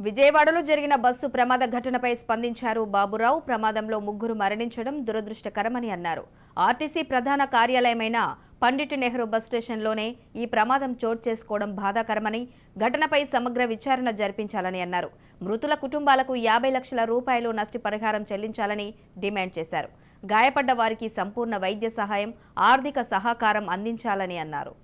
విజయవాడలో జరిగిన బస్సు ప్రమాద ఘటనపై స్పందించారు బాబురావు. ప్రమాదంలో 3 మరణించడం దురదృష్టకరమని అన్నారు. ఆర్టీసీ ప్రధాన కార్యాలయమైన పండిట్ నెహ్రూ బస్ స్టేషన్లోనే ఈ ప్రమాదం చోటు చేసుకోవడం బాధాకరమని, ఘటనపై సమగ్ర విచారణ జరిపించాలని అన్నారు. మృతుల కుటుంబాలకు 50 లక్షల రూపాయలు నష్టపరిహారం చెల్లించాలని డిమాండ్ చేశారు. గాయపడ్డ వారికి సంపూర్ణ వైద్య సహాయం, ఆర్థిక సహకారం అందించాలని అన్నారు.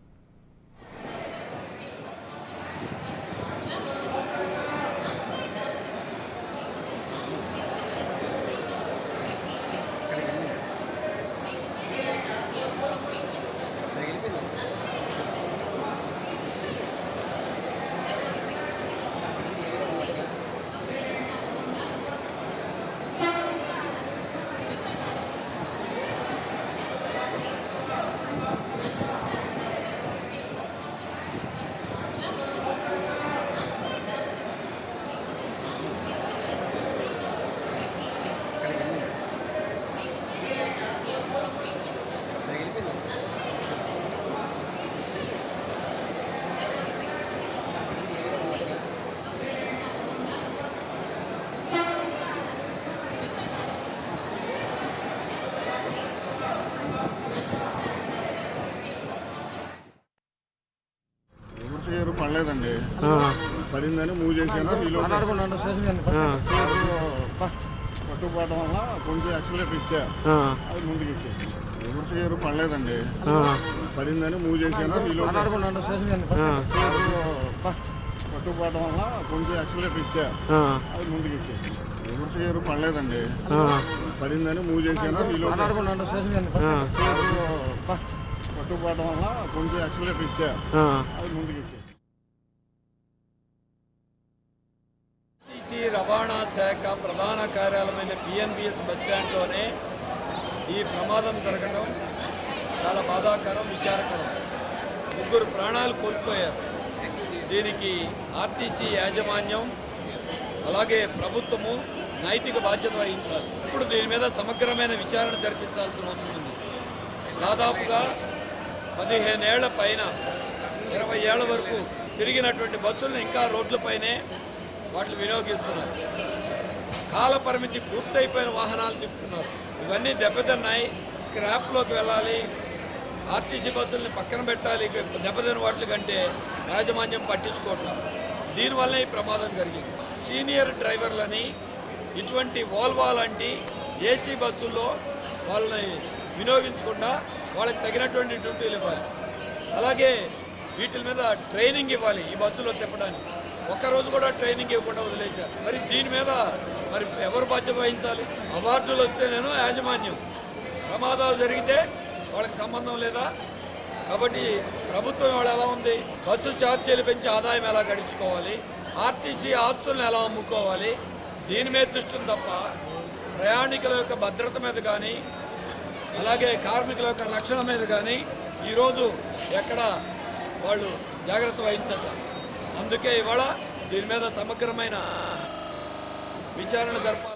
పడలేదండి, పడిందని మూవ్ చేశాను. పట్టుకోవడం వల్ల కొంచెం యాక్సిలేటర్ ఇచ్చా, అది ముందుకు ఇచ్చేసి. ఎవరు పడలేదండి, పడిందని మూవ్ చేశాను. పట్టుకోవడం వల్ల కొంచెం యాక్సిలేటర్ ఇచ్చా, అది ముందుకు ఇచ్చేసి. ఎవరు పడలేదండి, పడిందని మూవ్ చేశాను. పట్టుకోవడం వల్ల కొంచెం యాక్సిలేటర్ ఇచ్చా, అది ముందుకు ఇచ్చేసి. రవాణా శాఖ ప్రధాన కార్యాలయమైన పిఎన్బిఎస్ బస్టాండ్లోనే ఈ ప్రమాదం జరగడం చాలా బాధాకరం, విచారకరం. 3 ప్రాణాలు కోల్పోయారు. దీనికి ఆర్టీసీ యాజమాన్యం అలాగే ప్రభుత్వము నైతిక బాధ్యత వహించాలి. ఇప్పుడు దీని మీద సమగ్రమైన విచారణ జరిపించాల్సిన అవసరం ఉంది. దాదాపుగా 15 ఏళ్ల పైన 20 ఏళ్ల వరకు తిరిగినటువంటి బస్సులను ఇంకా రోడ్లపైనే వాటిని వినియోగిస్తున్నారు. కాల పరిమితి పూర్తయిపోయిన వాహనాలు తిప్పుతున్నారు. ఇవన్నీ దెబ్బతిన్నాయి, స్క్రాప్లోకి వెళ్ళాలి, ఆర్టీసీ బస్సుల్ని పక్కన పెట్టాలి. దెబ్బతిన్న వాటి కంటే యాజమాన్యం పట్టించుకోవట్లేదు. దీనివల్ల ఈ ప్రమాదం జరిగింది. సీనియర్ డ్రైవర్లని ఇటువంటి వోల్వో లాంటి ఏసీ బస్సుల్లో వాళ్ళని వినియోగించకుండా వాళ్ళకి తగినటువంటి డ్యూటీలు ఇవ్వాలి. అలాగే వీటి మీద ట్రైనింగ్ ఇవ్వాలి. ఈ బస్సులో తిప్పడానికి ఒక్కరోజు కూడా ట్రైనింగ్ ఇవ్వకుండా వదిలేశారు. మరి దీని మీద మరి ఎవరు బాధ్యత వహించాలి? అవార్డులు వస్తేనేనో యాజమాన్యం, ప్రమాదాలు జరిగితే వాళ్ళకి సంబంధం లేదా? కాబట్టి ప్రభుత్వం ఇవాళ ఎలా ఉంది? బస్సు ఛార్జీలు పెంచి ఆదాయం ఎలా గడించుకోవాలి, ఆర్టీసీ ఆస్తులను ఎలా అమ్ముకోవాలి, దీని మీద దృష్టి ఉంది తప్ప ప్రయాణికుల యొక్క భద్రత మీద కానీ అలాగే కార్మికుల యొక్క రక్షణ మీద కానీ ఈరోజు ఎక్కడ వాళ్ళు జాగ్రత్త వహించాలి. అందుకే ఇవాళ దీని మీద సమగ్రమైన విచారణ జరపాలి.